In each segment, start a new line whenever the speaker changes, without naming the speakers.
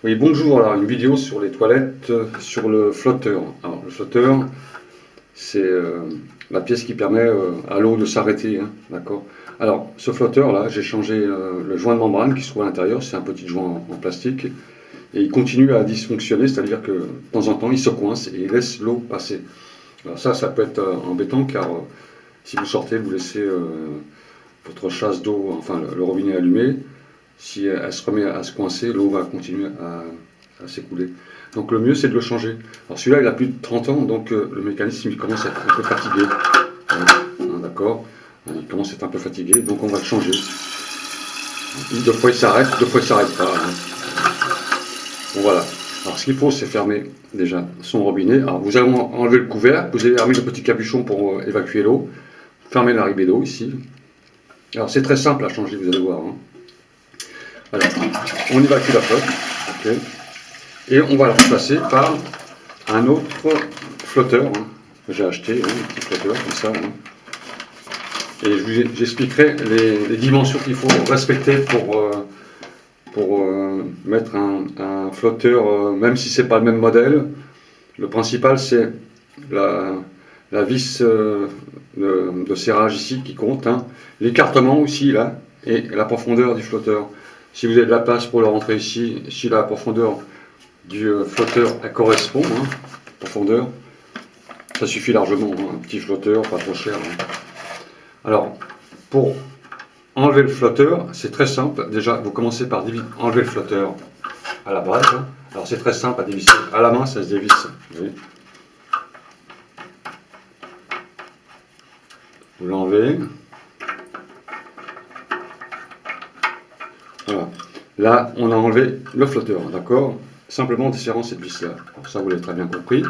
Oui, bonjour, alors une vidéo sur les toilettes, sur le flotteur. Alors, le flotteur, c'est la pièce qui permet à l'eau de s'arrêter, hein, d'accord? Alors, ce flotteur-là, j'ai changé le joint de membrane qui se trouve à l'intérieur, c'est un petit joint en plastique, et il continue à dysfonctionner, c'est-à-dire que de temps en temps, il se coince et il laisse l'eau passer. Alors ça peut être embêtant, car si vous sortez, vous laissez votre chasse d'eau, enfin le robinet allumé, si elle se remet à se coincer, l'eau va continuer à s'écouler. Donc le mieux c'est de le changer. Alors celui-là il a plus de 30 ans, donc le mécanisme il commence à être un peu fatigué. D'accord. Il commence à être un peu fatigué, donc on va le changer. Deux fois il s'arrête, deux fois il s'arrête pas, hein. Bon voilà. Alors ce qu'il faut c'est fermer déjà son robinet. Alors vous allez enlever le couvercle, vous allez remettre le petit capuchon pour évacuer l'eau. Fermez l'arrivée d'eau ici. Alors c'est très simple à changer, vous allez voir, hein. Alors, on évacue la flotte, okay, et on va la remplacer par un autre flotteur, hein, que j'ai acheté, hein, un petit flotteur comme ça, hein. Et j'expliquerai les dimensions qu'il faut respecter pour mettre un flotteur, même si c'est pas le même modèle. Le principal c'est la vis de serrage ici qui compte, hein. L'écartement aussi là, et la profondeur du flotteur. Si vous avez de la place pour le rentrer ici, si la profondeur du flotteur elle correspond, hein, profondeur, ça suffit largement, hein, un petit flotteur, pas trop cher, hein. Alors, pour enlever le flotteur, c'est très simple. Déjà, vous commencez par enlever le flotteur à la base, hein. Alors c'est très simple à dévisser. À la main, ça se dévisse. Vous l'enlevez. Voilà. Là, on a enlevé le flotteur, d'accord? Simplement en desserrant cette vis-là. Ça, vous l'avez très bien compris.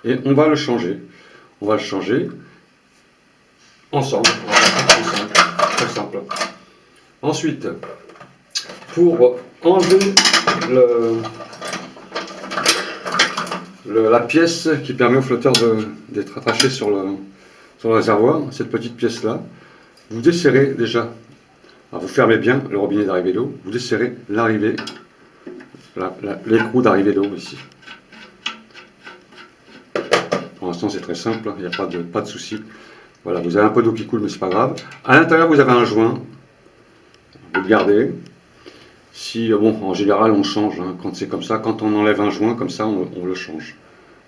Et on va le changer. On va le changer ensemble. Très simple. Ensuite, pour enlever la pièce qui permet au flotteur d'être attaché sur le réservoir, cette petite pièce-là, vous desserrez déjà. Alors vous fermez bien le robinet d'arrivée d'eau, vous desserrez l'arrivée, l'écrou d'arrivée d'eau ici. Pour l'instant c'est très simple, il n'y a pas de souci. Voilà, vous avez un peu d'eau qui coule, mais c'est pas grave. À l'intérieur vous avez un joint, vous le gardez. Si, bon, en général on change, hein, quand c'est comme ça, quand on enlève un joint comme ça, on le change.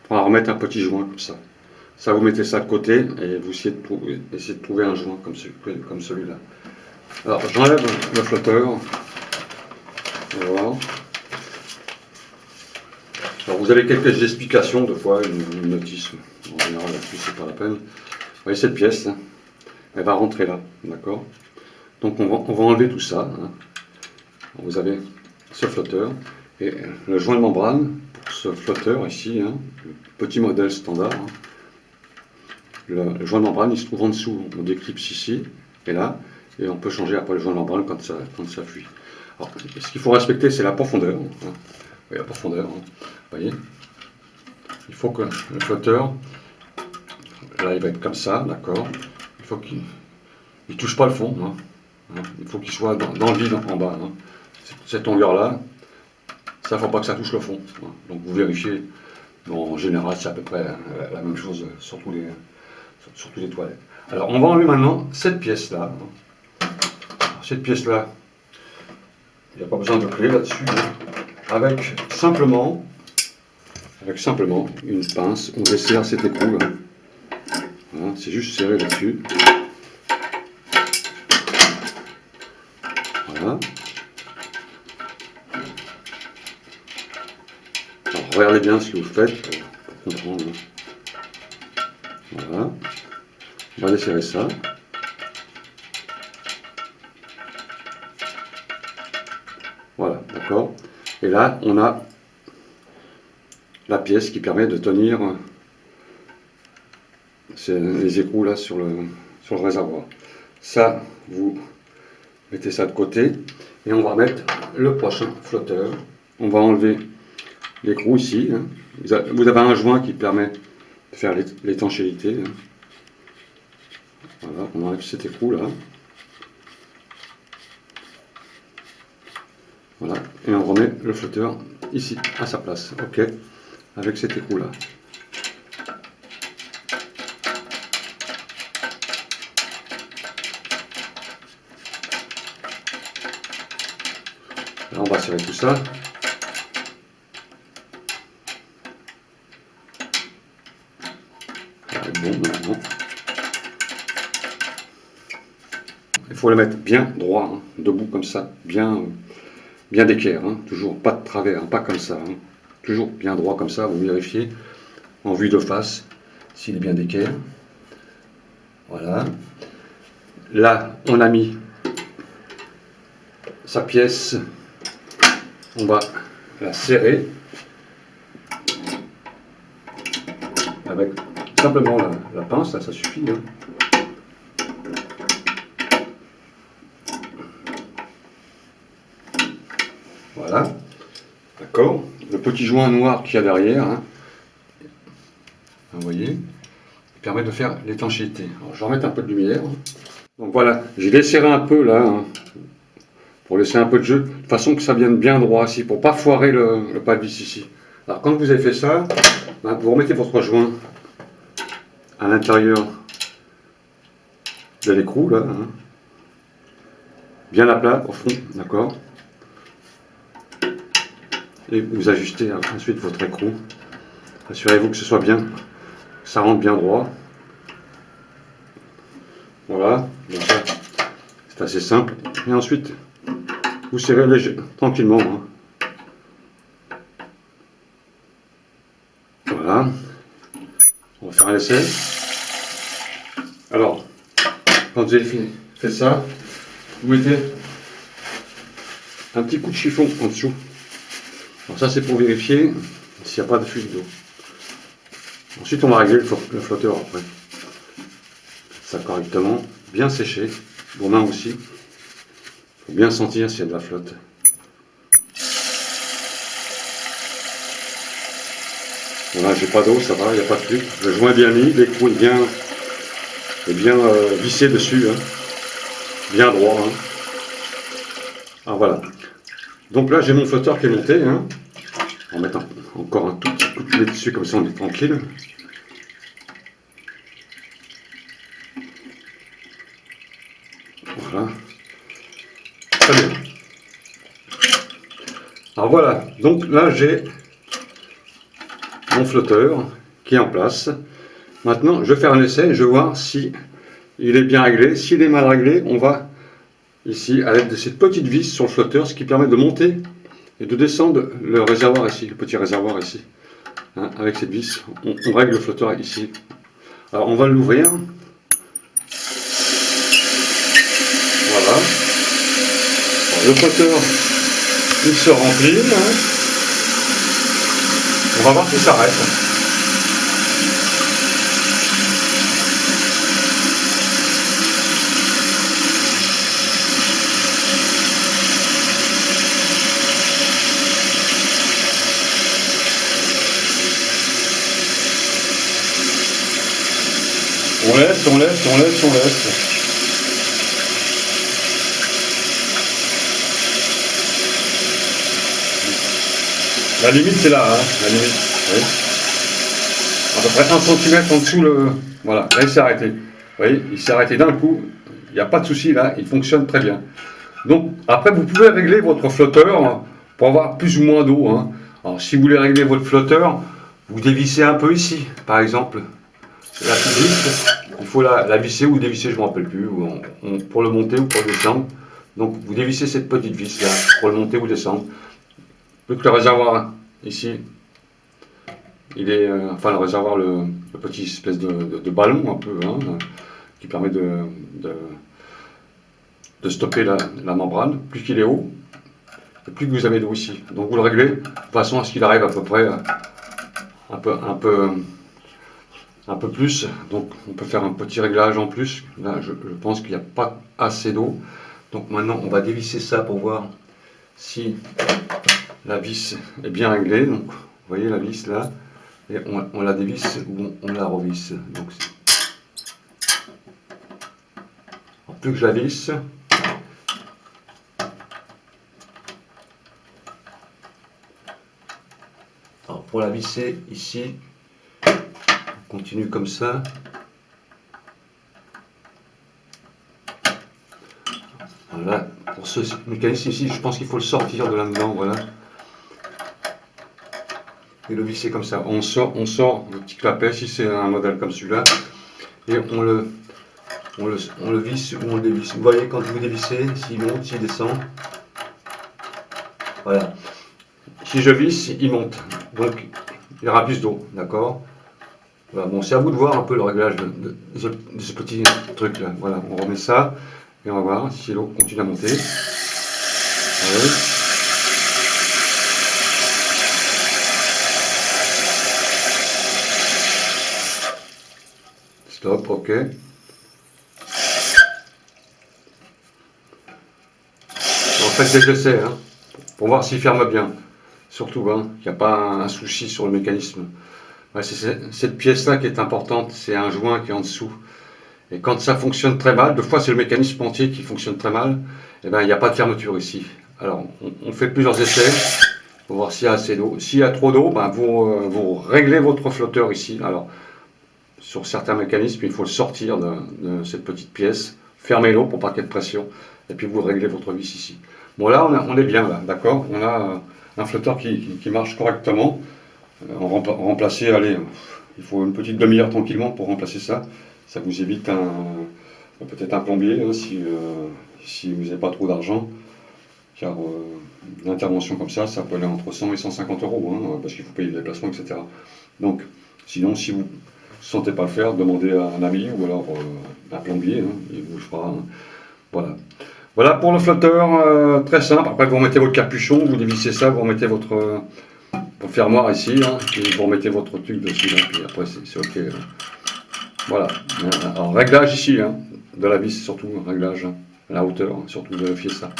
On va remettre un petit joint comme ça. Ça, vous mettez ça de côté et vous essayez de trouver un joint comme celui-là. Alors, j'enlève le flotteur. Voilà. Alors, vous avez quelques explications, deux fois, une notice. En général, là-dessus, c'est pas la peine. Vous voyez cette pièce, hein, elle va rentrer là, d'accord? Donc, on va enlever tout ça, hein. Vous avez ce flotteur et le joint de membrane pour ce flotteur ici, hein, le petit modèle standard, hein. Le joint de membrane il se trouve en dessous, on déclipse ici et là, et on peut changer après le joint de membrane quand ça fuit. Alors, ce qu'il faut respecter c'est la profondeur, hein. Oui, la profondeur, hein. Vous voyez, il faut que le flotteur, là il va être comme ça, d'accord, il faut qu'il ne touche pas le fond, hein. Il faut qu'il soit dans le vide en bas, hein. Cette longueur là, ça ne faut pas que ça touche le fond, hein. Donc vous vérifiez, bon, en général c'est à peu près la même chose sur tous les toilettes. Alors on va enlever maintenant cette pièce-là. Cette pièce-là, il n'y a pas besoin de clé là-dessus, hein. Avec simplement une pince, on desserre cet écrou là. Voilà, c'est juste serré là-dessus. Voilà. Alors regardez bien ce que vous faites pour comprendre. Voilà. On va desserrer ça. Voilà, d'accord. Et là, on a la pièce qui permet de tenir les écrous là sur le réservoir. Ça, vous mettez ça de côté et on va mettre le prochain flotteur. On va enlever l'écrou ici, hein. Vous avez un joint qui permet de faire l'étanchéité, hein. Voilà, on enlève cet écrou là. Voilà, et on remet le flotteur ici, à sa place. Ok, avec cet écrou-là. Là, on va serrer tout ça. Bon, maintenant. Il faut le mettre bien droit, hein, debout comme ça, bien d'équerre, hein, toujours pas de travers, hein, pas comme ça, hein, toujours bien droit comme ça, vous vérifiez en vue de face s'il est bien d'équerre. Voilà. Là, on a mis sa pièce, on va la serrer avec simplement la pince, là, ça suffit. Hein. Voilà, d'accord. Le petit joint noir qu'il y a derrière, hein, vous voyez, permet de faire l'étanchéité. Alors, je vais remettre un peu de lumière. Donc voilà, j'ai desserré un peu là, hein, pour laisser un peu de jeu, de façon que ça vienne bien droit ici, pour pas foirer le pas de vis ici. Alors quand vous avez fait ça, ben, vous remettez votre joint à l'intérieur de l'écrou, là, hein, bien à plat, au fond, d'accord. Et vous ajustez ensuite votre écrou. Assurez-vous que ce soit bien, que ça rentre bien droit. Voilà, donc ça, c'est assez simple. Et ensuite, vous serrez tranquillement. Hein. Voilà. On va faire un essai. Alors, quand vous avez fini, faites ça, vous mettez un petit coup de chiffon en dessous. Alors ça, c'est pour vérifier s'il n'y a pas de fuite d'eau. Ensuite, on va régler le flotteur après. Ça correctement, bien séché. Vos mains aussi. Il faut bien sentir s'il y a de la flotte. Voilà, j'ai pas d'eau, ça va, il n'y a pas de fuite. Le joint est bien mis, l'écrou est bien vissé dessus, hein. Bien droit. Hein. Ah voilà. Donc là, j'ai mon flotteur qui est monté. Hein. On va mettre encore un tout petit coup de clé dessus, comme ça on est tranquille. Voilà. Très bien. Alors voilà, donc là j'ai mon flotteur qui est en place. Maintenant, je vais faire un essai et je vais voir si il est bien réglé. S'il est mal réglé, on va ici, à l'aide de cette petite vis sur le flotteur, ce qui permet de monter et de descendre le réservoir ici, le petit réservoir ici. Hein, avec cette vis, on règle le flotteur ici. Alors on va l'ouvrir. Voilà. Alors, le flotteur, il se remplit. Hein. On va voir s'il s'arrête. On laisse, on laisse, on laisse, on laisse. La limite c'est là, hein, la limite. Oui. À peu près 1 cm en dessous le. Voilà, là il s'est arrêté. Vous voyez, il s'est arrêté d'un coup. Il n'y a pas de souci là, il fonctionne très bien. Donc après vous pouvez régler votre flotteur pour avoir plus ou moins d'eau. Hein. Alors si vous voulez régler votre flotteur, vous dévissez un peu ici, par exemple. La petite vis, il faut la visser ou dévisser, je ne me rappelle plus, pour le monter ou pour le descendre. Donc vous dévissez cette petite vis là pour le monter ou descendre. Vu que le réservoir ici, il est, enfin le réservoir, le petit espèce de ballon un peu, hein, qui permet de stopper la membrane. Plus qu'il est haut, et plus que vous avez d'eau ici. Donc vous le réglez de façon à ce qu'il arrive à peu près un peu plus. Donc on peut faire un petit réglage en plus. Là je pense qu'il n'y a pas assez d'eau. Donc maintenant on va dévisser ça pour voir si la vis est bien réglée. Donc vous voyez la vis là. Et on la dévisse ou on la revisse. Donc, plus que je la visse, pour la visser ici, on continue comme ça. Voilà, pour ce mécanisme ici, je pense qu'il faut le sortir de là-dedans, voilà. Et le visser comme ça. On sort le petit clapet, si c'est un modèle comme celui-là, et on le visse ou on le dévisse. Vous voyez, quand vous dévissez, s'il monte, s'il descend, voilà. Si je visse, il monte, donc il y aura plus d'eau, d'accord? Voilà, bon, c'est à vous de voir un peu le réglage de ce petit truc-là. Voilà, on remet ça, et on va voir si l'eau continue à monter. Ouais. Stop, ok. En fait, des essais, hein, pour voir s'il ferme bien. Surtout, hein, qu'il n'y a pas un souci sur le mécanisme. Ouais, c'est cette pièce-là qui est importante, c'est un joint qui est en dessous. Et quand ça fonctionne très mal, des fois c'est le mécanisme entier qui fonctionne très mal, et ben il n'y a pas de fermeture ici. Alors, on fait plusieurs essais pour voir s'il y a assez d'eau. S'il y a trop d'eau, ben, vous réglez votre flotteur ici. Alors, sur certains mécanismes, il faut le sortir de cette petite pièce, fermez l'eau pour pas qu'il y ait de pression, et puis vous réglez votre vis ici. Bon là, on est bien là, d'accord? On a un flotteur qui marche correctement. On remplacer, allez, il faut une petite demi-heure tranquillement pour remplacer ça. Ça vous évite peut-être un plombier hein, si vous n'avez pas trop d'argent. Car une intervention comme ça peut aller entre 100 et 150 euros, hein, parce qu'il faut payer le déplacement, etc. Donc, sinon, si vous ne sentez pas le faire, demandez à un ami ou alors un plombier, hein, il vous le fera. Hein. Voilà. Voilà pour le flotteur, très simple. Après, vous remettez votre capuchon, vous dévissez ça, vous remettez votre fermoir ici, hein, et vous remettez votre truc dessus, là, puis après c'est ok. Hein. Voilà. Alors, réglage ici, hein, de la vis, surtout, réglage, hein, la hauteur, hein, surtout vérifier ça.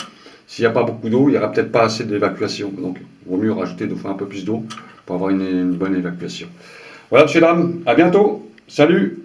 S'il n'y a pas beaucoup d'eau, il n'y aura peut-être pas assez d'évacuation, donc il vaut mieux rajouter deux fois un peu plus d'eau pour avoir une bonne évacuation. Voilà, monsieur, dames, à bientôt. Salut!